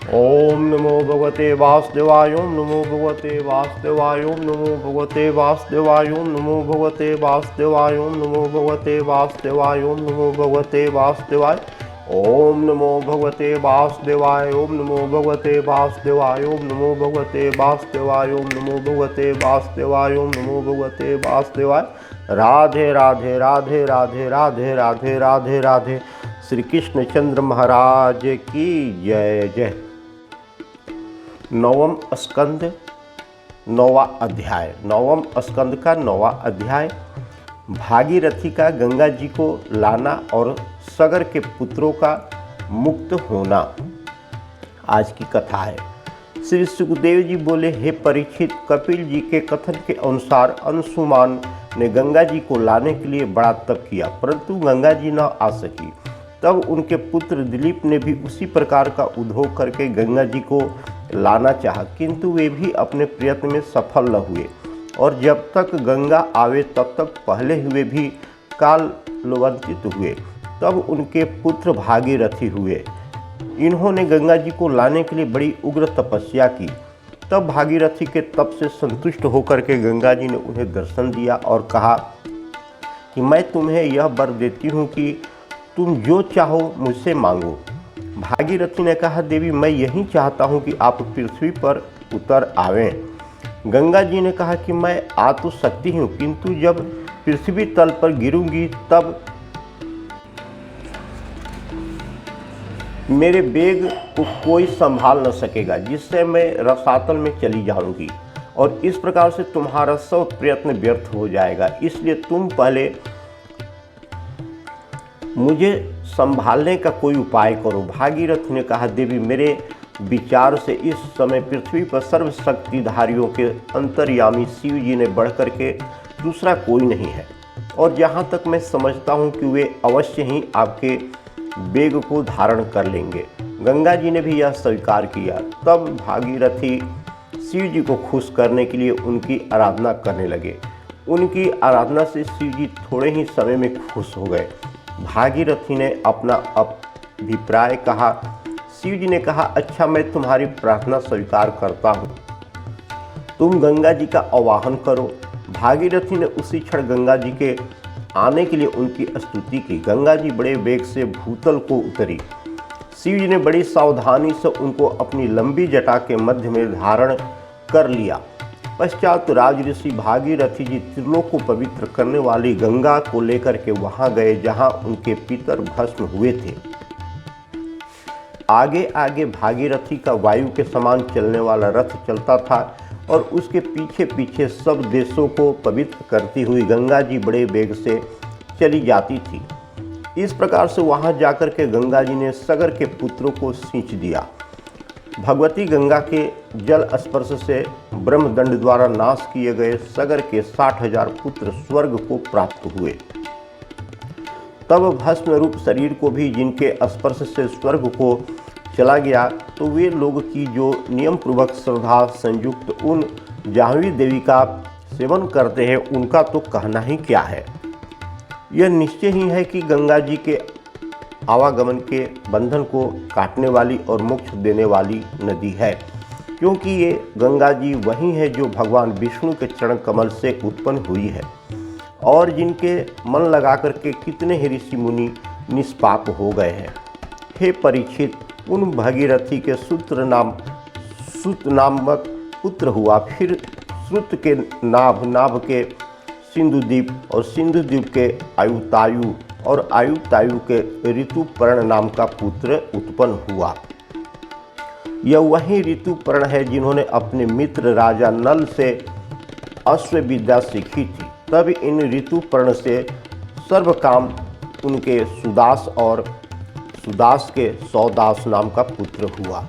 ओम नमो भगवते वासुदेवाय। ओम नमो भगवते वासुदेवाय। ओम नमो भगवते वासुदेवाय। ओम नमो भगवते वासुदेवाय। ओम नमो भगवते वासुदेवाय। ओम नमो भगवते वासुदेवाय। ओम नमो भगवते वासुदेवाय। ओम नमो भगवते वासुदेवाय। ओम नमो भगवते वासुदेवाय। ओम नमो भगवते वासुदेवाय। ओम नमो भगवते वासुदेवाय। राधे राधे राधे राधे राधे राधे राधे राधे। श्री कृष्ण चंद्र महाराज की जय जय। नवम स्कंद, नौवा अध्याय। नवम स्कंद का नौवा अध्याय भागीरथी का गंगा जी को लाना और सगर के पुत्रों का मुक्त होना आज की कथा है। श्री सुखदेव जी बोले, हे परीक्षित, कपिल जी के कथन के अनुसार अंशुमान ने गंगा जी को लाने के लिए बड़ा तप किया, परंतु गंगा जी न आ सकी। तब उनके पुत्र दिलीप ने भी उसी प्रकार का उद्योग करके गंगा जी को लाना चाहा, किंतु वे भी अपने प्रयत्न में सफल न हुए और जब तक गंगा आवे तब तक पहले हुए भी काल लुवंतित हुए। तब उनके पुत्र भागीरथी हुए। इन्होंने गंगा जी को लाने के लिए बड़ी उग्र तपस्या की। तब भागीरथी के तप से संतुष्ट होकर के गंगा जी ने उन्हें दर्शन दिया और कहा कि मैं तुम्हें यह वर देती हूँ कि तुम जो चाहो मुझसे मांगो। भागीरथी ने कहा, देवी, मैं यही चाहता हूँ कि आप पृथ्वी पर उतर आवें। गंगा जी ने कहा कि मैं आ तो सकती हूँ, किंतु जब पृथ्वी तल पर गिरूंगी तब मेरे बेग को कोई संभाल न सकेगा, जिससे मैं रसातल में चली जाऊंगी और इस प्रकार से तुम्हारा सब प्रयत्न व्यर्थ हो जाएगा। इसलिए तुम पहले मुझे संभालने का कोई उपाय करो। भागीरथ ने कहा, देवी, मेरे विचार से इस समय पृथ्वी पर सर्वशक्तिधारियों के अंतर्यामी शिव जी ने बढ़कर के दूसरा कोई नहीं है और जहाँ तक मैं समझता हूँ कि वे अवश्य ही आपके बेग को धारण कर लेंगे। गंगा जी ने भी यह स्वीकार किया। तब भागीरथी शिव जी को खुश करने के लिए उनकी आराधना करने लगे। उनकी आराधना से शिव जी थोड़े ही समय में खुश हो गए। भागीरथी ने अपना अभिप्राय कहा। शिव जी ने कहा, अच्छा, मैं तुम्हारी प्रार्थना स्वीकार करता हूँ, तुम गंगा जी का आवाहन करो। भागीरथी ने उसी क्षण गंगा जी के आने के लिए उनकी स्तुति की। गंगा जी बड़े वेग से भूतल को उतरी। शिव जी ने बड़ी सावधानी से उनको अपनी लंबी जटा के मध्य में धारण कर लिया। पश्चात राजऋषि भागीरथी जी त्रिलोक को पवित्र करने वाली गंगा को लेकर के वहां गए जहां उनके पितर भस्म हुए थे। आगे आगे भागीरथी का वायु के समान चलने वाला रथ चलता था और उसके पीछे पीछे सब देशों को पवित्र करती हुई गंगा जी बड़े वेग से चली जाती थी। इस प्रकार से वहां जाकर के गंगा जी ने सगर के पुत्रों को सींच दिया। भगवती गंगा के जल स्पर्श से ब्रह्मदंड द्वारा नाश किए गए सगर के 60,000 पुत्र स्वर्ग को प्राप्त हुए। तब भस्म रूप शरीर को भी जिनके स्पर्श से स्वर्ग को चला गया, तो वे लोग की जो नियम पूर्वक श्रद्धा संयुक्त उन जाह्नवी देवी का सेवन करते हैं, उनका तो कहना ही क्या है। यह निश्चय ही है कि गंगा जी के आवागमन के बंधन को काटने वाली और मोक्ष देने वाली नदी है, क्योंकि ये गंगा जी वही है जो भगवान विष्णु के चरण कमल से उत्पन्न हुई है और जिनके मन लगा करके कितने ही ऋषि मुनि निष्पाप हो गए हैं। हे परीक्षित, उन भागीरथी के सुत नामक पुत्र हुआ, फिर श्रुत के नाभ के सिंधुद्वीप और सिंधुद्वीप के आयुतायु और आयुतायु के ऋतुपर्ण नाम का पुत्र उत्पन्न हुआ। यह वही ऋतुपर्ण है जिन्होंने अपने मित्र राजा नल से अश्व विद्या सीखी थी। तब इन ऋतुपर्ण से सर्व काम उनके सुदास और सुदास के सौदास नाम का पुत्र हुआ।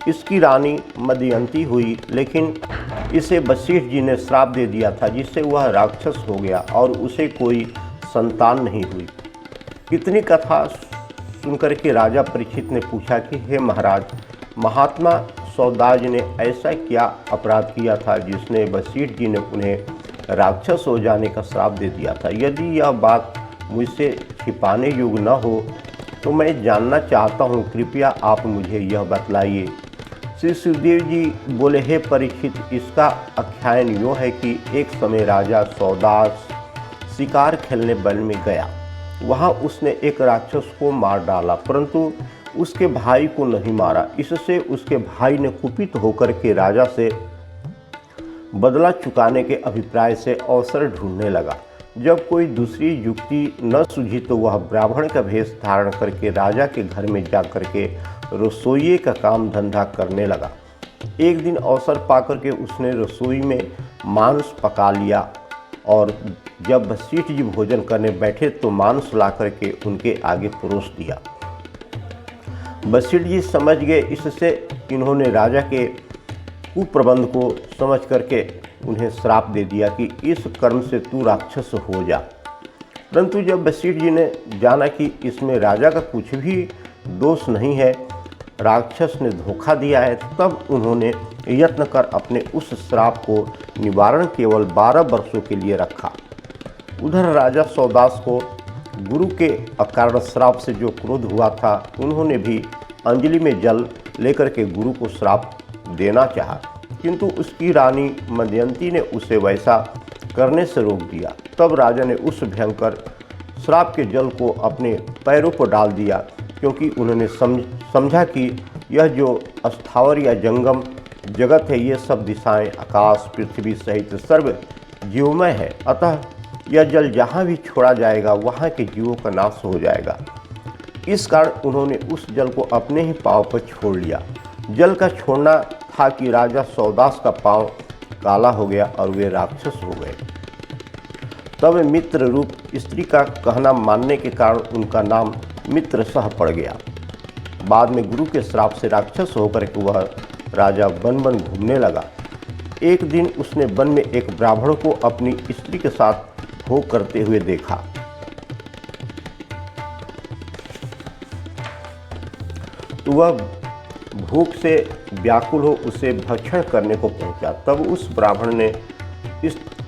इसकी रानी मदयंती हुई, लेकिन इसे वशिष्ठ जी ने श्राप दे दिया था, जिससे वह राक्षस हो गया और उसे कोई संतान नहीं हुई। इतनी कथा सुनकर के राजा परीक्षित ने पूछा कि हे महाराज, महात्मा सौदाज ने ऐसा क्या अपराध किया था जिसने वशिष्ठ जी ने उन्हें राक्षस हो जाने का श्राप दे दिया था। यदि यह बात मुझसे छिपाने योग्य न हो तो मैं जानना चाहता हूँ, कृपया आप मुझे यह बतलाइए। श्री सुखदेव जी बोले, हे परीक्षित, इसका आख्यान यूँ है कि एक समय राजा सौदास शिकार खेलने वन में गया। वहाँ उसने एक राक्षस को मार डाला, परंतु उसके भाई को नहीं मारा। इससे उसके भाई ने कुपित होकर के राजा से बदला चुकाने के अभिप्राय से अवसर ढूंढने लगा। जब कोई दूसरी युक्ति न सूझी तो वह ब्राह्मण का भेष धारण करके राजा के घर में जाकर के रसोइये का काम धंधा करने लगा। एक दिन अवसर पाकर के उसने रसोई में मांस पका लिया और जब वशिष्ठ जी भोजन करने बैठे तो मांस ला करके उनके आगे परोस दिया। वशिष्ठ जी समझ गए, इससे इन्होंने राजा के कुप्रबंध को समझ करके उन्हें श्राप दे दिया कि इस कर्म से तू राक्षस हो जा। परंतु जब वशिष्ठ जी ने जाना कि इसमें राजा का कुछ भी दोष नहीं है, राक्षस ने धोखा दिया है, तब उन्होंने यत्न कर अपने उस श्राप को निवारण केवल 12 वर्षों के लिए रखा। उधर राजा सौदास को गुरु के अकारण श्राप से जो क्रोध हुआ था, उन्होंने भी अंजलि में जल लेकर के गुरु को श्राप देना चाहा, किंतु उसकी रानी मदयंती ने उसे वैसा करने से रोक दिया। तब राजा ने उस भयंकर श्राप के जल को अपने पैरों पर डाल दिया, क्योंकि उन्होंने समझा कि यह जो अस्थावर या जंगम जगत है, ये सब दिशाएं आकाश पृथ्वी सहित सर्व जीवमय है, अतः यह जल जहाँ भी छोड़ा जाएगा वहाँ के जीवों का नाश हो जाएगा। इस कारण उन्होंने उस जल को अपने ही पाँव पर छोड़ लिया। जल का छोड़ना था कि राजा सौदास का पाँव काला हो गया और वे राक्षस हो गए। तब मित्र रूप स्त्री का कहना मानने के कारण उनका नाम मित्रसह पड़ गया। बाद में गुरु के श्राप से राक्षस होकर के वह राजा वन वन घूमने लगा। एक दिन उसने वन में एक ब्राह्मण को अपनी स्त्री के साथ भोग करते हुए देखा। तो वह भूख से व्याकुल हो उसे भक्षण करने को पहुंचा। तब उस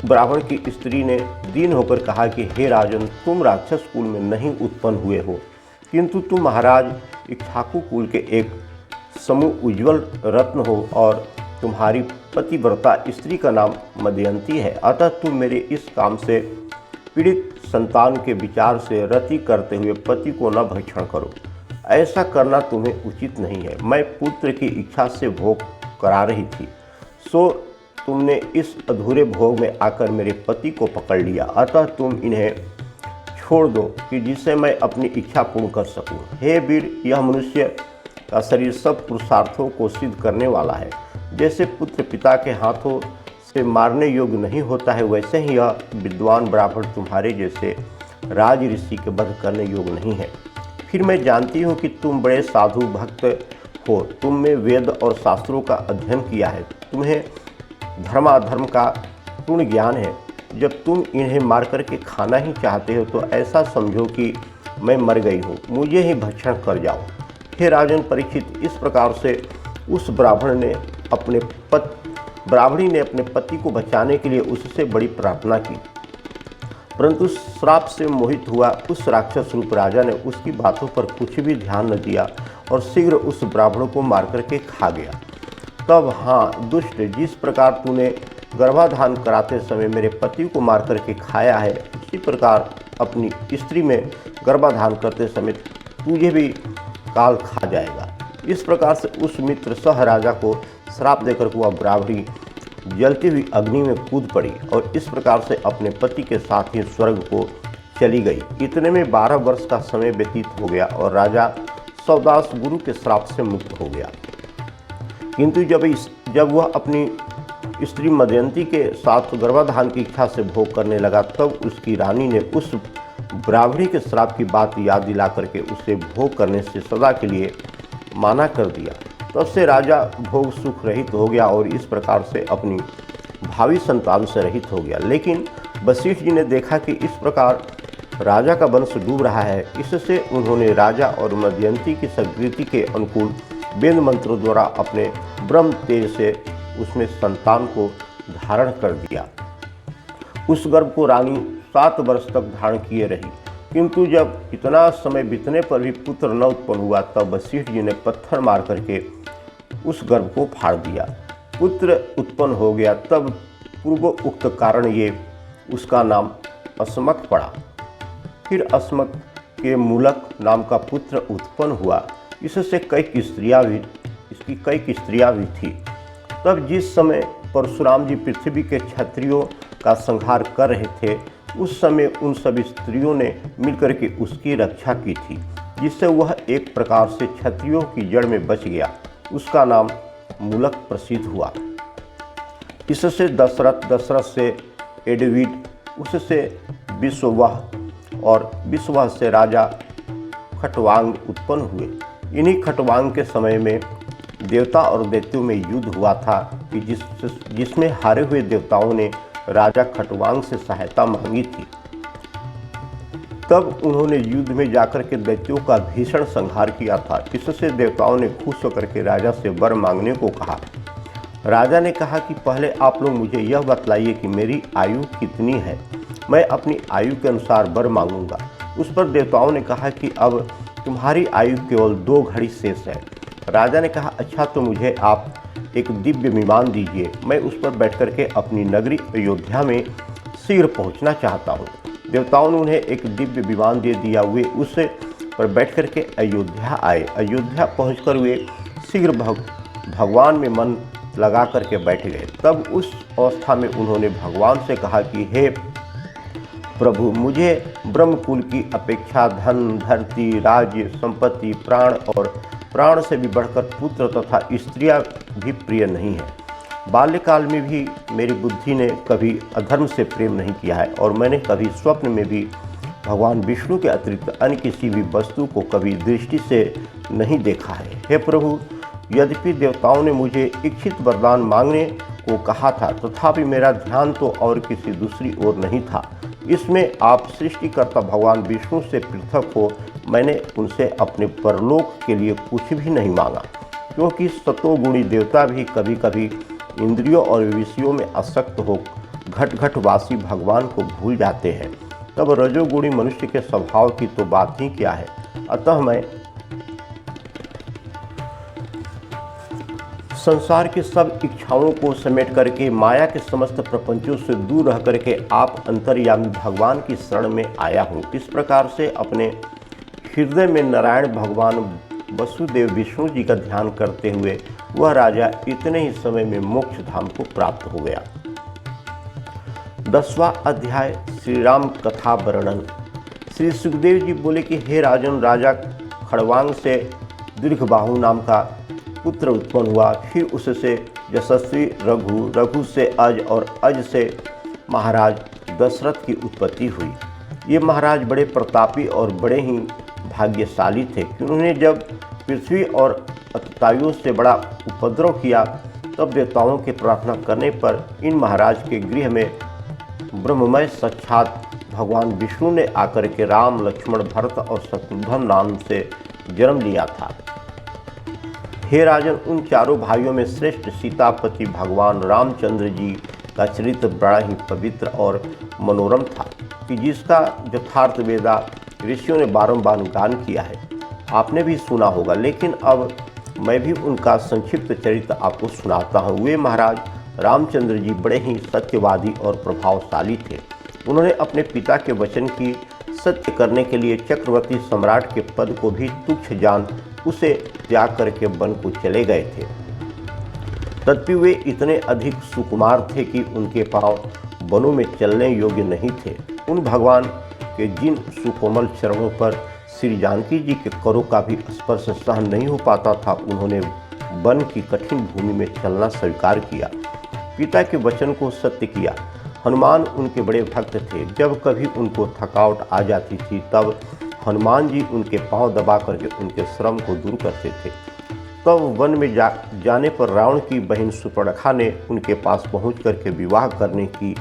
ब्राह्मण की स्त्री ने दीन होकर कहा कि हे राजन, तुम राक्षस कुल में नहीं उत्पन्न हुए हो, किंतु तुम महाराज इक्ष्वाकु कुल के एक समूह उज्ज्वल रत्न हो और तुम्हारी पतिव्रता स्त्री का नाम मदयंती है। अतः तुम मेरे इस काम से पीड़ित संतान के विचार से रति करते हुए पति को न भक्षण करो। ऐसा करना तुम्हें उचित नहीं है। मैं पुत्र की इच्छा से भोग करा रही थी, सो तुमने इस अधूरे भोग में आकर मेरे पति को पकड़ लिया। अतः तुम इन्हें छोड़ दो कि जिससे मैं अपनी इच्छा पूर्ण कर सकूं। हे वीर, यह मनुष्य का शरीर सब पुरुषार्थों को सिद्ध करने वाला है। जैसे पुत्र पिता के हाथों से मारने योग्य नहीं होता है, वैसे ही यह विद्वान ब्राह्मण तुम्हारे जैसे राज ऋषि के वध करने योग्य नहीं है। फिर मैं जानती हूँ कि तुम बड़े साधु भक्त हो, तुमने वेद और शास्त्रों का अध्ययन किया है, तुम्हें धर्माधर्म का पूर्ण ज्ञान है। जब तुम इन्हें मार करके खाना ही चाहते हो तो ऐसा समझो कि मैं मर गई हूँ, मुझे ही भक्षण कर जाओ। हे राजन परीक्षित, इस प्रकार से उस ब्राह्मणी ने अपने पति को बचाने के लिए उससे बड़ी प्रार्थना की, परंतु श्राप से मोहित हुआ उस राक्षस रूप राजा ने उसकी बातों पर कुछ भी ध्यान न दिया और शीघ्र उस ब्राह्मण को मार करके खा गया। तब हाँ दुष्ट, जिस प्रकार तूने गर्भाधान कराते समय मेरे पति को मार करके खाया है, उसी प्रकार अपनी स्त्री में गर्भाधान करते समय तुझे भी काल खा जाएगा। इस प्रकार से उस मित्र सह राजा को श्राप देकर वह ब्राह्मणी जलती हुई अग्नि में कूद पड़ी और इस प्रकार से अपने पति के साथ ही स्वर्ग को चली गई। इतने में 12 वर्ष का समय व्यतीत हो गया और राजा सौदास गुरु के श्राप से मुक्त हो गया। किंतु जब वह अपनी स्त्री मदयंती के साथ गर्भाधान की इच्छा से भोग करने लगा, तब उसकी रानी ने उस ब्राह्मणी के श्राप की बात याद दिला करके उसे भोग करने से सदा के लिए माना कर दिया। तब से राजा भोग सुख रहित हो गया और इस प्रकार से अपनी भावी संतान से रहित हो गया। लेकिन वशिष्ठ जी ने देखा कि इस प्रकार राजा का वंश डूब रहा है, इससे उन्होंने राजा और मदयंती की सद्गति के अनुकूल वेद मंत्रों द्वारा अपने ब्रह्म तेज से उसमें संतान को धारण कर दिया। उस गर्भ को रानी 7 वर्ष तक धारण किए रही, किंतु जब इतना समय बीतने पर भी पुत्र न उत्पन्न हुआ, तब वशिष्ठ जी ने पत्थर मार करके उस गर्भ को फाड़ दिया, पुत्र उत्पन्न हो गया। तब पूर्व उक्त कारण ये उसका नाम अस्मक पड़ा। फिर अस्मक के मूलक नाम का पुत्र उत्पन्न हुआ। इससे इसकी कई स्त्रियाँ भी थी। तब जिस समय परशुराम जी पृथ्वी के क्षत्रियों का संहार कर रहे थे, उस समय उन सभी स्त्रियों ने मिलकर के उसकी रक्षा की थी, जिससे वह एक प्रकार से क्षत्रियों की जड़ में बच गया। उसका नाम मूलक प्रसिद्ध हुआ। इससे दशरथ से एडविड, उससे विश्ववाह और विश्ववाह से राजा खटवांग उत्पन्न हुए। इन्हीं खटवांग के समय में देवता और दैत्यों में युद्ध हुआ था कि जिसमें हारे हुए देवताओं ने राजा खटवांग से सहायता मांगी थी। तब उन्होंने युद्ध में जाकर के दैत्यों का भीषण संहार किया था। इससे देवताओं ने खुश होकर के राजा से वर मांगने को कहा। राजा ने कहा कि पहले आप लोग मुझे यह बतलाइए कि मेरी आयु कितनी है, मैं अपनी आयु के अनुसार वर मांगूंगा। उस पर देवताओं ने कहा कि अब तुम्हारी आयु केवल 2 घड़ी शेष है। राजा ने कहा, अच्छा तो मुझे आप एक दिव्य विमान दीजिए, मैं उस पर बैठ कर के अपनी नगरी अयोध्या में शीघ्र पहुंचना चाहता हूं। देवताओं ने उन्हें एक दिव्य विमान दे दिया। वे उस पर बैठ कर के अयोध्या आए। अयोध्या पहुंचकर वे शीघ्र भगवान में मन लगा करके बैठ गए। तब उस अवस्था में उन्होंने भगवान से कहा कि हे प्रभु, मुझे ब्रह्मकुल की अपेक्षा धन, धरती, राज्य, संपत्ति, प्राण और प्राण से भी बढ़कर पुत्र तथा स्त्रियां भी प्रिय नहीं है। बाल्यकाल में भी मेरी बुद्धि ने कभी अधर्म से प्रेम नहीं किया है और मैंने कभी स्वप्न में भी भगवान विष्णु के अतिरिक्त अन्य किसी भी वस्तु को कभी दृष्टि से नहीं देखा है। हे प्रभु, यद्यपि देवताओं ने मुझे इच्छित वरदान मांगने को कहा था, तथापि मेरा ध्यान तो और किसी दूसरी ओर नहीं था। इसमें आप सृष्टिकर्ता भगवान विष्णु से पृथक हो मैंने उनसे अपने परलोक के लिए कुछ भी नहीं मांगा, क्योंकि सतोगुणी देवता भी कभी कभी इंद्रियों और विषयों में आसक्त हो घट भगवान को भूल जाते हैं। तब रजोगुणी मनुष्य के स्वभाव की तो बात ही क्या है। अतः मैं संसार की सब इच्छाओं को समेट करके माया के समस्त प्रपंचों से दूर रह करके आप अंतर्यामी भगवान की शरण में आया हूँ। इस प्रकार से अपने हृदय में नारायण भगवान वसुदेव विष्णु जी का ध्यान करते हुए वह राजा इतने ही समय में मोक्ष धाम को प्राप्त हो गया। 10वां अध्याय श्री राम कथा वर्णन। श्री सुखदेव जी बोले कि हे राजन, राजा खड़वांग से दीर्घबाहु नाम का पुत्र उत्पन्न हुआ। फिर उससे यशस्वी रघु, रघु से अज और अज से महाराज दशरथ की उत्पत्ति हुई। ये महाराज बड़े प्रतापी और बड़े ही भाग्यशाली थे कि उन्होंने जब पृथ्वी और अतताइयों से बड़ा उपद्रव किया, तब देवताओं के प्रार्थना करने पर इन महाराज के गृह में ब्रह्ममय साक्षात भगवान विष्णु ने आकर के राम, लक्ष्मण, भरत और शत्रुघ्न नाम से जन्म लिया था। हे राजन, उन चारों भाइयों में श्रेष्ठ सीतापति भगवान रामचंद्र जी का चरित्र बड़ा ही पवित्र और मनोरम था कि जिसका यथार्थ वेदा ऋषियों ने बारंबार गान किया है। आपने भी सुना होगा, लेकिन अब मैं भी उनका संक्षिप्त चरित्र आपको सुनाता हूँ। वे महाराज रामचंद्र जी बड़े ही सत्यवादी और प्रभावशाली थे। उन्होंने अपने पिता के वचन की सत्य करने के लिए चक्रवर्ती सम्राट के पद को भी तुच्छ जान उसे त्याग करके वन को चले गए थे। तथापि वे इतने अधिक सुकुमार थे कि उनके पांव वनों में चलने योग्य नहीं थे। उन भगवान के जिन सुकोमल चरणों पर श्री जानकी जी के करों का भी स्पर्श सहन नहीं हो पाता था, उन्होंने वन की कठिन भूमि में चलना स्वीकार किया, पिता के वचन को सत्य किया। हनुमान उनके बड़े भक्त थे। जब कभी उनको थकावट आ जाती थी, तब हनुमान जी उनके पांव दबा करके उनके श्रम को दूर करते थे। तब वन में जाने पर रावण की बहन सुपर्णखा ने उनके पास पहुंच करके विवाह करने की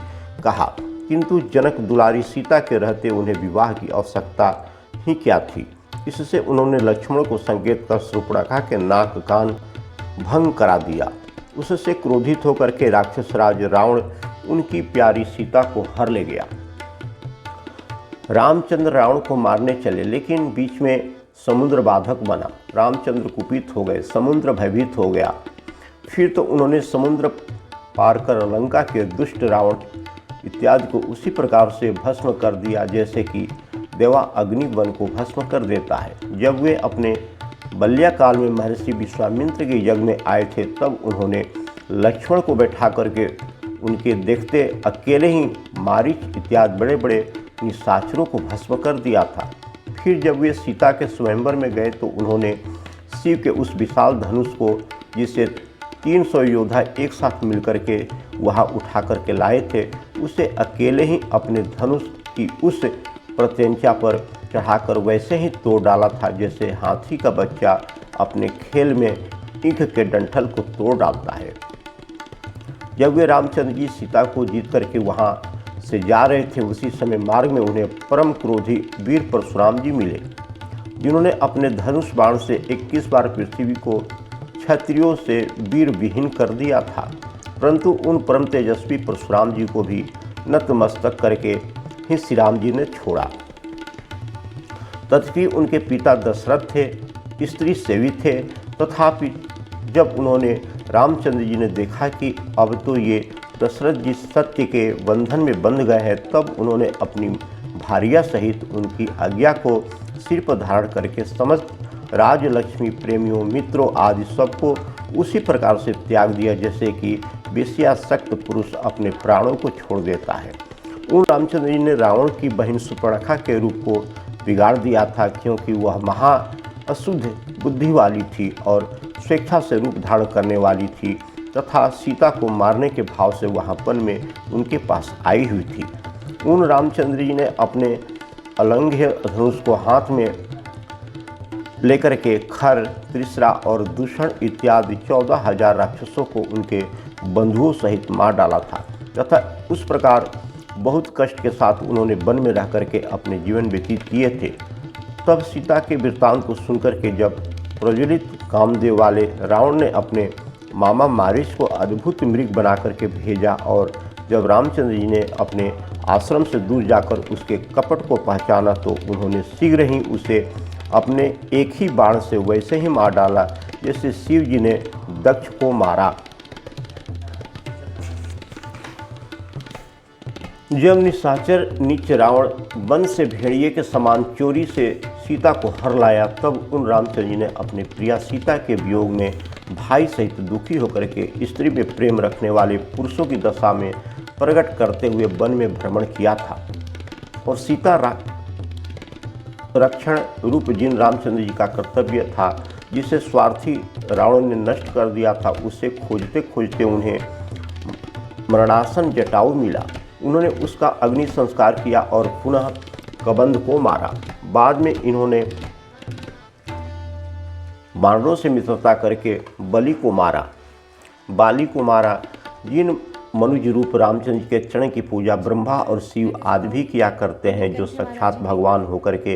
कहा, किंतु जनक दुलारी सीता के रहते उन्हें विवाह की आवश्यकता ही क्या थी। इससे उन्होंने लक्ष्मण को संकेत कर सुपर्णखा के नाक कान भंग करा दिया। उससे क्रोधित होकर के राक्षस राज रावण उनकी प्यारी सीता को हर ले गया। रामचंद्र रावण को मारने चले, लेकिन बीच में समुद्र बाधक बना। रामचंद्र कुपित हो गए, समुद्र भयभीत हो गया। फिर तो उन्होंने समुद्र पार कर लंका के दुष्ट रावण इत्यादि को उसी प्रकार से भस्म कर दिया जैसे कि देवा अग्नि वन को भस्म कर देता है। जब वे अपने बल्या काल में महर्षि विश्वामित्र के यज्ञ में आए थे, तब उन्होंने लक्ष्मण को बैठा करके उनके देखते अकेले ही मारीच इत्यादि बड़े बड़े निशाचरों को भस्म कर दिया था। फिर जब वे सीता के स्वयंवर में गए तो उन्होंने शिव के उस विशाल धनुष को, जिसे 300 योद्धा एक साथ मिलकर के वहाँ उठा करके लाए थे, उसे अकेले ही अपने धनुष की उस प्रत्यंचा पर चढ़ाकर वैसे ही तोड़ डाला था जैसे हाथी का बच्चा अपने खेल में ईंख के डंठल को तोड़ डालता है। जब वे रामचंद्र जी सीता को जीत करके वहाँ से जा रहे थे, उसी समय मार्ग में उन्हें परम क्रोधी वीर परशुराम जी मिले, जिन्होंने अपने धनुष बाण से 21 बार पृथ्वी को क्षत्रियों से वीर विहीन कर दिया था। परंतु उन परम तेजस्वी परशुराम जी को भी नतमस्तक करके ही श्री राम जी ने छोड़ा। तथापि उनके पिता दशरथ थे, स्त्री सेवी थे। तथापि जब उन्होंने रामचंद्र जी ने देखा कि अब तो ये दशरथ जी सत्य के बंधन में बंध गए हैं, तब उन्होंने अपनी भार्या सहित उनकी आज्ञा को सिर पर धारण करके समस्त राजलक्ष्मी प्रेमियों मित्रों आदि सबको उसी प्रकार से त्याग दिया जैसे कि वेश्यासक्त पुरुष अपने प्राणों को छोड़ देता है। उन रामचंद्र जी ने रावण की बहन सुपर्णखा के रूप को बिगाड़ दिया था, क्योंकि वह महा अशुद्ध बुद्धि वाली थी और स्वेच्छा से रूप धारण करने वाली थी तथा सीता को मारने के भाव से वहाँ वन में उनके पास आई हुई थी। उन रामचंद्र जी ने अपने अलंघ्य धनुष को हाथ में लेकर के खर, त्रिशरा और दूषण इत्यादि 14,000 राक्षसों को उनके बंधुओं सहित मार डाला था तथा उस प्रकार बहुत कष्ट के साथ उन्होंने वन में रह करके अपने जीवन व्यतीत किए थे। तब सीता के वृत्तांत को सुनकर के जब प्रज्वलित कामदेव वाले रावण ने अपने मामा मारीच को अद्भुत मृग बना करके भेजा और जब रामचंद्र जी ने अपने आश्रम से दूर जाकर उसके कपट को पहचाना तो उन्होंने शीघ्र ही उसे अपने एक ही बाण से वैसे ही मार डाला जैसे शिव जी ने दक्ष को मारा। जब निशाचर नीच रावण वन से भेड़िए के समान चोरी से सीता को हर लाया, तब उन रामचंद्र जी ने अपने प्रिया सीता के वियोग में भाई सहित दुखी होकर के स्त्री में प्रेम रखने वाले पुरुषों की दशा में प्रकट करते हुए वन में भ्रमण किया था और सीता रक्षण रूप जिन रामचंद्र जी का कर्तव्य था, जिसे स्वार्थी रावण ने नष्ट कर दिया था, उसे खोजते खोजते उन्हें मरणासन जटाऊ मिला। उन्होंने उसका अग्नि संस्कार किया और पुनः कबंध को मारा। बाद में इन्होंने वानरों से मित्रता करके बाली को मारा। जिन मनुज रूप रामचंद्र के चरण की पूजा ब्रह्मा और शिव आदि भी किया करते हैं, जो साक्षात भगवान होकर के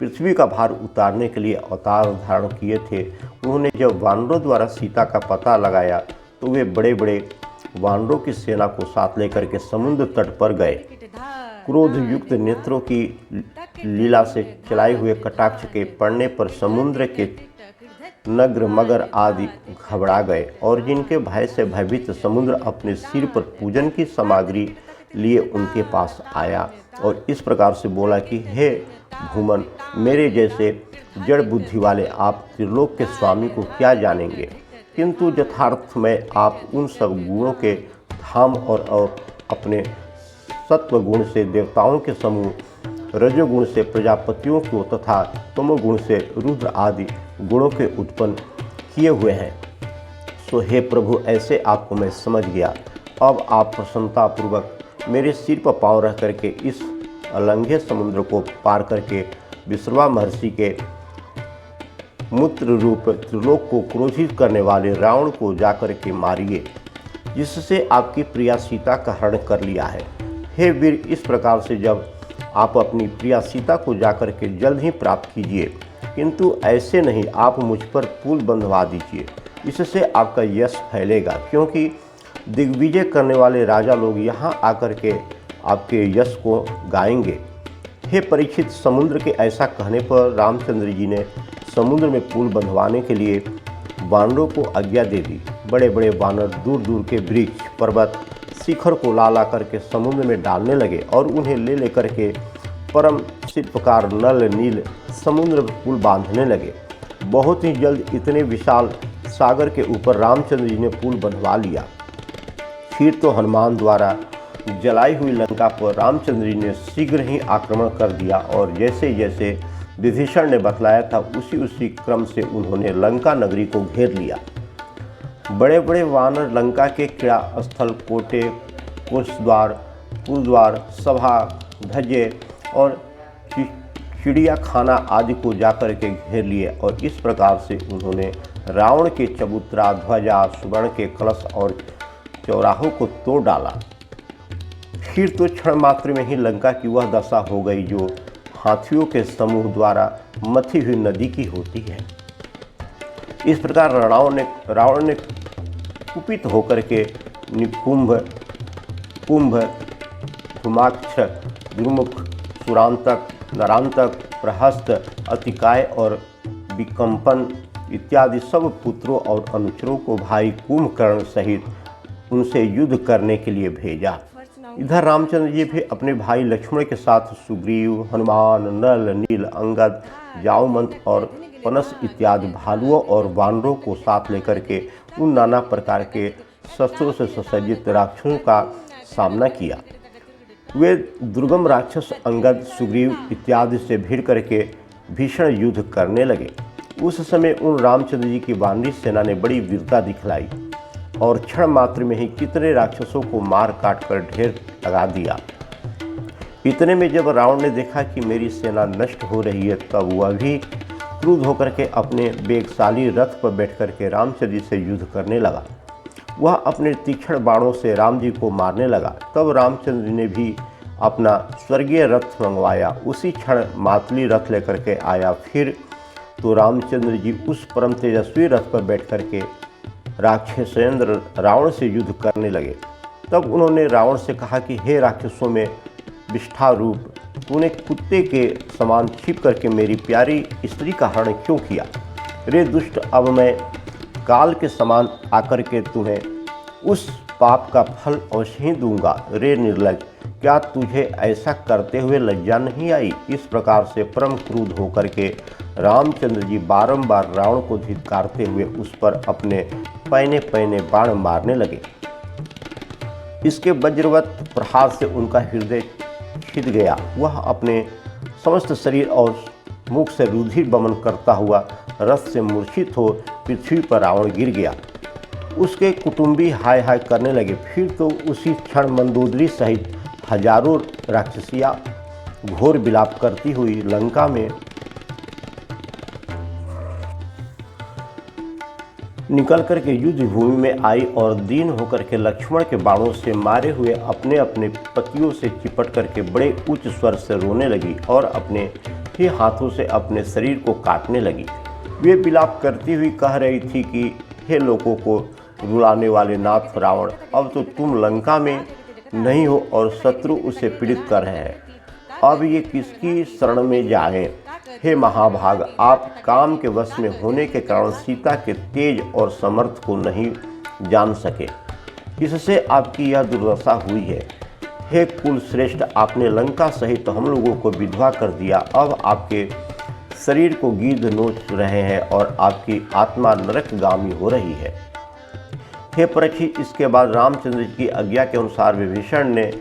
पृथ्वी का भार उतारने के लिए अवतार धारण किए थे। उन्होंने जब वानरों द्वारा सीता का पता लगाया तो वे बड़े बड़े वानरों की सेना को साथ लेकर के समुद्र तट पर गए। क्रोध युक्त नेत्रों की लीला से चलाए हुए कटाक्ष के पड़ने पर समुद्र के नग्र मगर आदि घबरा गए और जिनके भय से भयभीत समुद्र अपने सिर पर पूजन की सामग्री लिए उनके पास आया और इस प्रकार से बोला कि हे भूमन, मेरे जैसे जड़ बुद्धि वाले आप त्रिलोक के स्वामी को क्या जानेंगे, किंतु यथार्थ में आप उन सब गुणों के धाम और अपने सत्व गुण से देवताओं के समूह, रजोगुण से प्रजापतियों को तथा तमोगुण से रुद्र आदि गुणों के उत्पन्न किए हुए हैं। सो हे प्रभु, ऐसे आपको मैं समझ गया। अब आप प्रसन्नतापूर्वक मेरे सिर पर पाँव रह करके इस अलंघ्य समुद्र को पार करके विश्रवा महर्षि के मूत्र रूप त्रिलोक को क्रोधित करने वाले रावण को जाकर के मारिए, जिससे आपकी प्रिया सीता का हरण कर लिया है। हे वीर, इस प्रकार से जब आप अपनी प्रिया सीता को जाकर के जल्द ही प्राप्त कीजिए, किंतु ऐसे नहीं, आप मुझ पर पुल बंधवा दीजिए, इससे आपका यश फैलेगा, क्योंकि दिग्विजय करने वाले राजा लोग यहाँ आकर के आपके यश को गाएंगे। हे परीक्षित, समुद्र के ऐसा कहने पर रामचंद्र जी ने समुद्र में पुल बंधवाने के लिए वानरों को आज्ञा दे दी। बड़े बड़े वानर दूर दूर के वृक्ष, पर्वत, शिखर को ला करके समुद्र में डालने लगे और उन्हें ले लेकर के परम शिल्पकार नल नील समुद्र में पुल बांधने लगे। बहुत ही जल्द इतने विशाल सागर के ऊपर रामचंद्र जी ने पुल बंधवा लिया। फिर तो हनुमान द्वारा जलाई हुई लंका पर रामचंद्र जी ने शीघ्र ही आक्रमण कर दिया और जैसे जैसे विभीषण ने बतलाया था उसी क्रम से उन्होंने लंका नगरी को घेर लिया। बड़े बड़े वानर लंका के क्रीड़ा स्थल, कोटे, कोषद्वार, पुरद्वार, सभा, धजे और चिड़िया खाना आदि को जाकर के घेर लिए और इस प्रकार से उन्होंने रावण के चबूतरा, ध्वजा, सुवर्ण के कलश और चौराहों को तोड़ डाला। फिर तो क्षण मात्र में ही लंका की वह दशा हो गई जो हाथियों के समूह द्वारा मथी हुई नदी की होती है। इस प्रकार रावण ने कुपित होकर के निकुंभ, कुंभ, धूमाक्ष, द्रुमुख, सुरांतक, नरांतक, प्रहस्त, अतिकाय और विकंपन इत्यादि सब पुत्रों और अनुचरों को भाई कुंभकर्ण सहित उनसे युद्ध करने के लिए भेजा। इधर रामचंद्र जी भी अपने भाई लक्ष्मण के साथ सुग्रीव, हनुमान, नल, नील, अंगद, जामवंत और पनस इत्यादि भालुओं और वानरों को साथ लेकर के उन नाना प्रकार के शस्त्रों से सुसज्जित राक्षसों का सामना किया। वे दुर्गम राक्षस अंगद, सुग्रीव इत्यादि से भिड़ करके भीषण युद्ध करने लगे। उस समय उन रामचंद्र जी की वानरी सेना ने बड़ी वीरता दिखलाई और क्षण मात्र में ही कितने राक्षसों को मार काट कर ढेर लगा दिया। इतने में जब रावण ने देखा कि मेरी सेना नष्ट हो रही है, तब वह भी क्रुद्ध होकर के अपने वेगशाली रथ पर बैठ कर के रामचंद्र जी से युद्ध करने लगा। वह अपने तीक्ष्ण बाणों से राम जी को मारने लगा। तब रामचंद्र जी ने भी अपना स्वर्गीय रथ मंगवाया। उसी क्षण मातली रथ लेकर के आया। फिर तो रामचंद्र जी उस परम तेजस्वी रथ पर बैठ कर के राक्षसेंद्र रावण से युद्ध करने लगे। तब उन्होंने रावण से कहा कि हे राक्षसों में विष्ठा रूप, तूने कुत्ते के समान छिप करके मेरी प्यारी स्त्री का हरण क्यों किया? रे दुष्ट, अब मैं काल के समान आकर के तुम्हें उस पाप का फल अवश्य ही दूंगा। रे निर्लज, क्या तुझे ऐसा करते हुए लज्जा नहीं आई? इस प्रकार से परम क्रुद्ध होकर के रामचंद्र जी बारंबार रावण को धिक्कारते हुए उस पर अपने पैने पैने बाण मारने लगे। इसके वज्रवत प्रहार से उनका हृदय छिद गया। वह अपने समस्त शरीर और मुख से रुधिर बमन करता हुआ रथ से मूर्छित हो पृथ्वी पर रावण गिर गया। उसके कुटुंबी हाय हाय करने लगे। फिर तो उसी क्षण मंदोदरी सहित हजारों राक्षसियां घोर विलाप करती हुई लंका में निकल कर के युद्ध भूमि में आई और दीन होकर के लक्ष्मण के बाणों से मारे हुए अपने अपने पतियों से चिपट करके बड़े उच्च स्वर से रोने लगी और अपने ही हाथों से अपने शरीर को काटने लगी। वे विलाप करती हुई कह रही थी कि हे लोगों को रुलाने वाले नाथ रावण, अब तो तुम लंका में नहीं हो और शत्रु उसे पीड़ित कर रहे हैं। अब ये किसकी शरण में जाएं? हे महाभाग, आप काम के वश में होने के कारण सीता के तेज और समर्थ को नहीं जान सके, इससे आपकी यह दुर्दशा हुई है। हे कुल श्रेष्ठ, आपने लंका सहित हम लोगों को विधवा कर दिया। अब आपके शरीर को गिद्ध नोच रहे हैं और आपकी आत्मा नरकगामी हो रही है। हे परीक्षित, इसके बाद रामचंद्र जी की आज्ञा के अनुसार विभीषण ने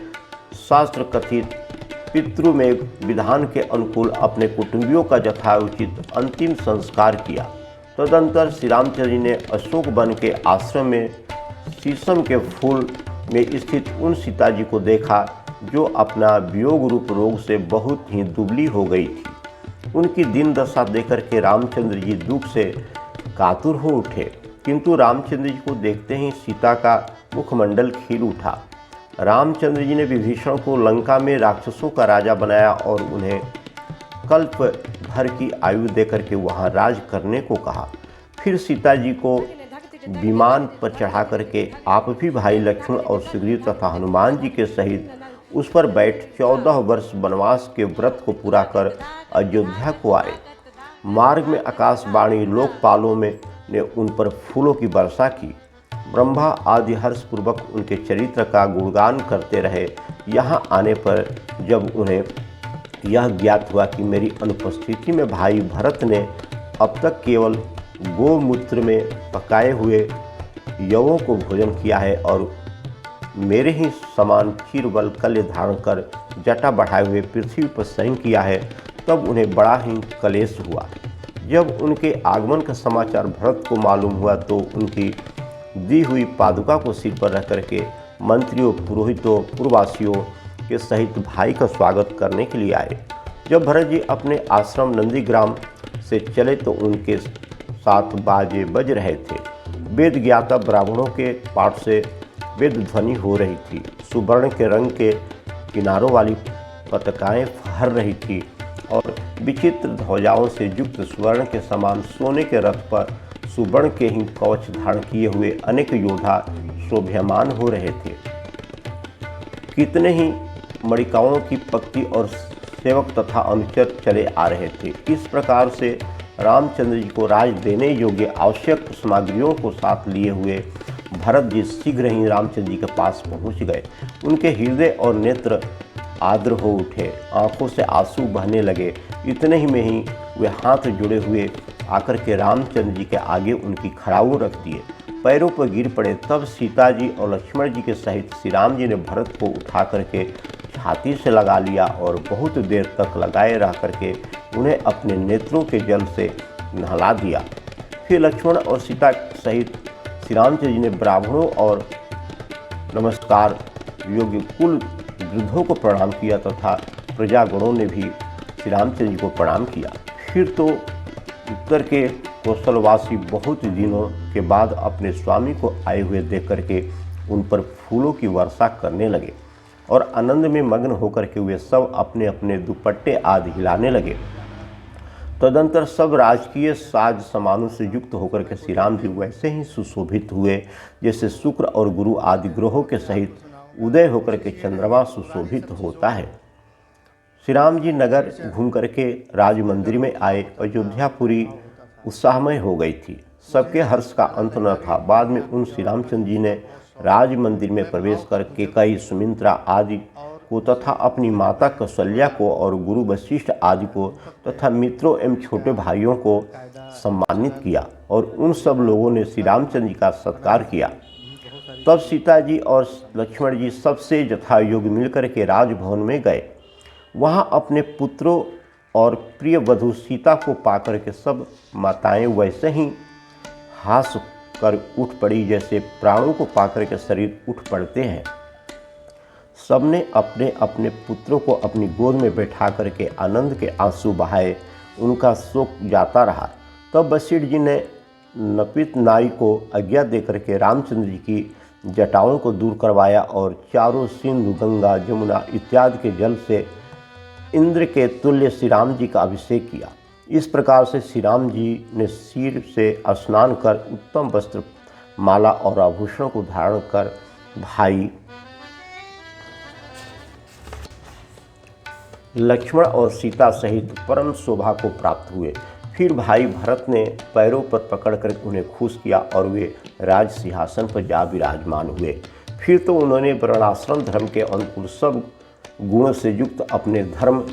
शास्त्र कथित पितृ में विधान के अनुकूल अपने कुटुंबियों का यथाउचित अंतिम संस्कार किया। तदंतर श्री रामचंद्र जी ने अशोक वन के आश्रम में शीशम के फूल में स्थित उन सीता जी को देखा जो अपना वियोग रूप रोग से बहुत ही दुबली हो गई थी। उनकी दीन दशा देखकर के रामचंद्र जी दुख से कातुर हो उठे, किंतु रामचंद्र जी को देखते ही सीता का मुखमंडल खिल उठा। रामचंद्र जी ने विभीषण को लंका में राक्षसों का राजा बनाया और उन्हें कल्प भर की आयु देकर के वहाँ राज करने को कहा। फिर सीता जी को विमान पर चढ़ा करके आप भी भाई लक्ष्मण और सुग्रीव तथा हनुमान जी के सहित उस पर बैठ 14 वर्ष वनवास के व्रत को पूरा कर अयोध्या को आए। मार्ग में आकाशवाणी लोकपालों में ने उन पर फूलों की वर्षा की। ब्रह्मा आदि हर्षपूर्वक उनके चरित्र का गुणगान करते रहे। यहाँ आने पर जब उन्हें यह ज्ञात हुआ कि मेरी अनुपस्थिति में भाई भरत ने अब तक केवल गोमूत्र में पकाए हुए यवों को भोजन किया है और मेरे ही समान क्षीरवल कल्य धारण कर जटा बढ़ाए हुए पृथ्वी पर शयन किया है, तब उन्हें बड़ा ही कलेश हुआ। जब उनके आगमन का समाचार भरत को मालूम हुआ तो उनकी दी हुई पादुका को सिर पर रख करके मंत्रियों, पुरोहितों, पुरवासियों के सहित भाई का स्वागत करने के लिए आए। जब भरत जी अपने आश्रम नंदीग्राम से चले तो उनके साथ बाजे बज रहे थे। वेद ज्ञाता ब्राह्मणों के पाठ से वेद ध्वनि हो रही थी। सुवर्ण के रंग के किनारों वाली पताकाएं फहर रही थी और विचित्र ध्वजाओं से युक्त स्वर्ण के समान सोने के रथ पर सुवर्ण के ही कवच धारण किए हुए अनेक योद्धा शोभ्यमान हो रहे थे। कितने ही मणिकाओं की पंक्ति और सेवक तथा अनुचर चले आ रहे थे। इस प्रकार से रामचंद्र जी को राज देने योग्य आवश्यक सामग्रियों को साथ लिए हुए भरत जी शीघ्र ही रामचंद्र जी के पास पहुंच गए। उनके हृदय और नेत्र आर्द्र हो उठे, आंखों से आंसू बहने लगे। इतने ही में ही वे हाथ जुड़े हुए आकर के रामचंद्र जी के आगे उनकी खड़ाऊ रख दिए, पैरों पर गिर पड़े। तब सीता जी और लक्ष्मण जी के सहित श्री राम जी ने भरत को उठा करके छाती से लगा लिया और बहुत देर तक लगाए रह करके उन्हें अपने नेत्रों के जल से नहला दिया। फिर लक्ष्मण और सीता सहित श्री रामचंद्र जी ने ब्राह्मणों और नमस्कार योग्य कुल वृद्धों को प्रणाम किया तथा प्रजागणों ने भी श्री रामचंद्र जी को प्रणाम किया। फिर तो उत्तर के कौशलवासी बहुत दिनों के बाद अपने स्वामी को आए हुए देख करके उन पर फूलों की वर्षा करने लगे और आनंद में मग्न होकर के वे सब अपने अपने दुपट्टे आदि हिलाने लगे। तदंतर सब राजकीय साज सामानों से युक्त होकर के श्री राम जी वैसे ही सुशोभित हुए जैसे शुक्र और गुरु आदि ग्रहों के सहित उदय होकर के चंद्रमा सुशोभित होता है। श्री राम जी नगर घूम करके राज मंदिर में आए। अयोध्यापुरी उत्साहमय हो गई थी, सबके हर्ष का अंत न था। बाद में उन श्री रामचंद्र जी ने राज मंदिर में प्रवेश कर केकई, सुमित्रा आदि को तथा अपनी माता कौशल्या को और गुरु वशिष्ठ आदि को तथा मित्रों एवं छोटे भाइयों को सम्मानित किया और उन सब लोगों ने श्री रामचंद्र जी का सत्कार किया। तब सीता जी और लक्ष्मण जी सबसे यथायोग्य मिलकर के राजभवन में गए। वहाँ अपने पुत्रों और प्रिय वधू सीता को पाकर के सब माताएं वैसे ही हास कर उठ पड़ी जैसे प्राणों को पाकर के शरीर उठ पड़ते हैं। सबने अपने अपने पुत्रों को अपनी गोद में बैठा करके आनंद के आंसू बहाए। उनका शोक जाता रहा। तब वशिष्ठ जी ने नपित नाई को आज्ञा देकर के रामचंद्र जी की जटाओं को दूर करवाया और चारों सिंधु, गंगा, जमुना इत्यादि के जल से इंद्र के तुल्य श्री राम जी का अभिषेक किया। इस प्रकार से श्री राम जी ने सिर से स्नान कर उत्तम वस्त्र, माला और आभूषणों को धारण कर भाई लक्ष्मण और सीता सहित परम शोभा को प्राप्त हुए। फिर भाई भरत ने पैरों पर पकड़कर उन्हें खुश किया और वे राज सिंहासन पर जा विराजमान हुए। फिर तो उन्होंने वर्णाश्रम धर्म के अनुकूल सब गुणों से युक्त अपने धर्म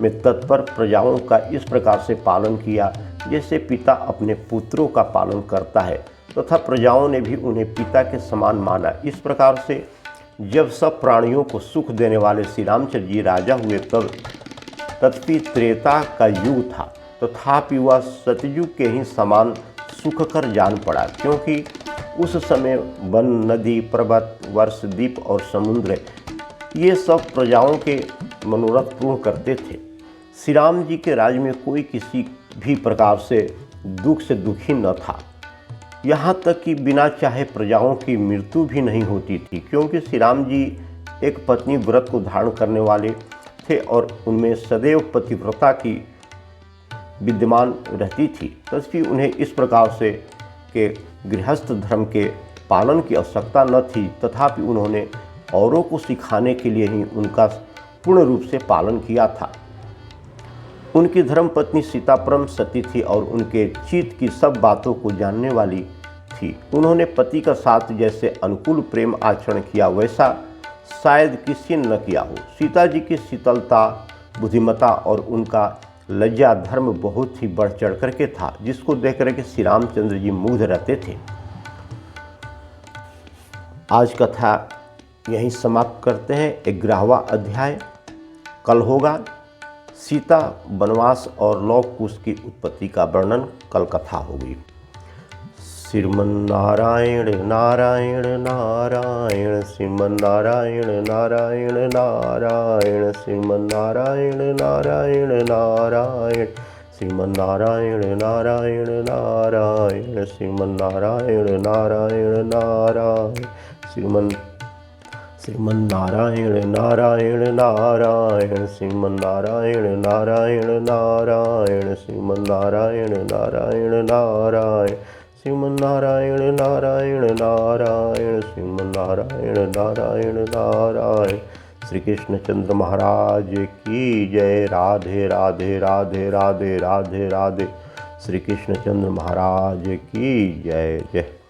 में तत्पर प्रजाओं का इस प्रकार से पालन किया जैसे पिता अपने पुत्रों का पालन करता है, तथा प्रजाओं ने भी उन्हें पिता के समान माना। इस प्रकार से जब सब प्राणियों को सुख देने वाले श्री रामचंद्र जी राजा हुए तब तथापि त्रेता का युग था, तथापि वह सतयुग के ही समान सुखकर जान पड़ा, क्योंकि उस समय वन, नदी, पर्वत, वर्ष, द्वीप और समुद्र ये सब प्रजाओं के मनोरथ पूर्ण करते थे। श्री राम जी के राज्य में कोई किसी भी प्रकार से दुख से दुखी न था। यहाँ तक कि बिना चाहे प्रजाओं की मृत्यु भी नहीं होती थी, क्योंकि श्री राम जी एक पत्नी व्रत को धारण करने वाले थे और उनमें सदैव पतिव्रता की विद्यमान रहती थी। तथापि उन्हें इस प्रकार से के गृहस्थ धर्म के पालन की आवश्यकता न थी, तथापि उन्होंने औरों को सिखाने के लिए ही उनका पूर्ण रूप से पालन किया था। उनकी धर्मपत्नी सीता परम सती थी और उनके चित्त की सब बातों को जानने वाली थी। उन्होंने पति का साथ जैसे अनुकूल प्रेम आचरण किया वैसा शायद किसी ने न किया हो। सीता जी की शीतलता, बुद्धिमत्ता और उनका लज्जा धर्म बहुत ही बढ़ चढ़ करके था, जिसको देख करके श्री रामचंद्र जी मुग्ध रहते थे। आज कथा यहीं समाप्त करते हैं। 11वां अध्याय कल होगा। सीता, वनवास और लौ कुश की उत्पत्ति का वर्णन कल कथा होगी। श्रीमन्नारायण नारायण नारायण, श्रीमन्नारायण नारायण नारायण, श्रीमन्नारायण नारायण नारायण, श्रीमन्नारायण नारायण नारायण, श्रीमन्नारायण नारायण नारायण, श्रीमन्नारायण नारायण नारायण, श्रीमन्नारायण नारायण नारायण, श्रीमन्नारायण नारायण नारायण, श्रीमन्नारायण नारायण नारायण, श्रीमन्नारायण नारायण नारायण। श्री कृष्णचंद्र महाराज की जय। राधे राधे राधे राधे राधे राधे। श्री कृष्णचंद्र महाराज की जय। जय।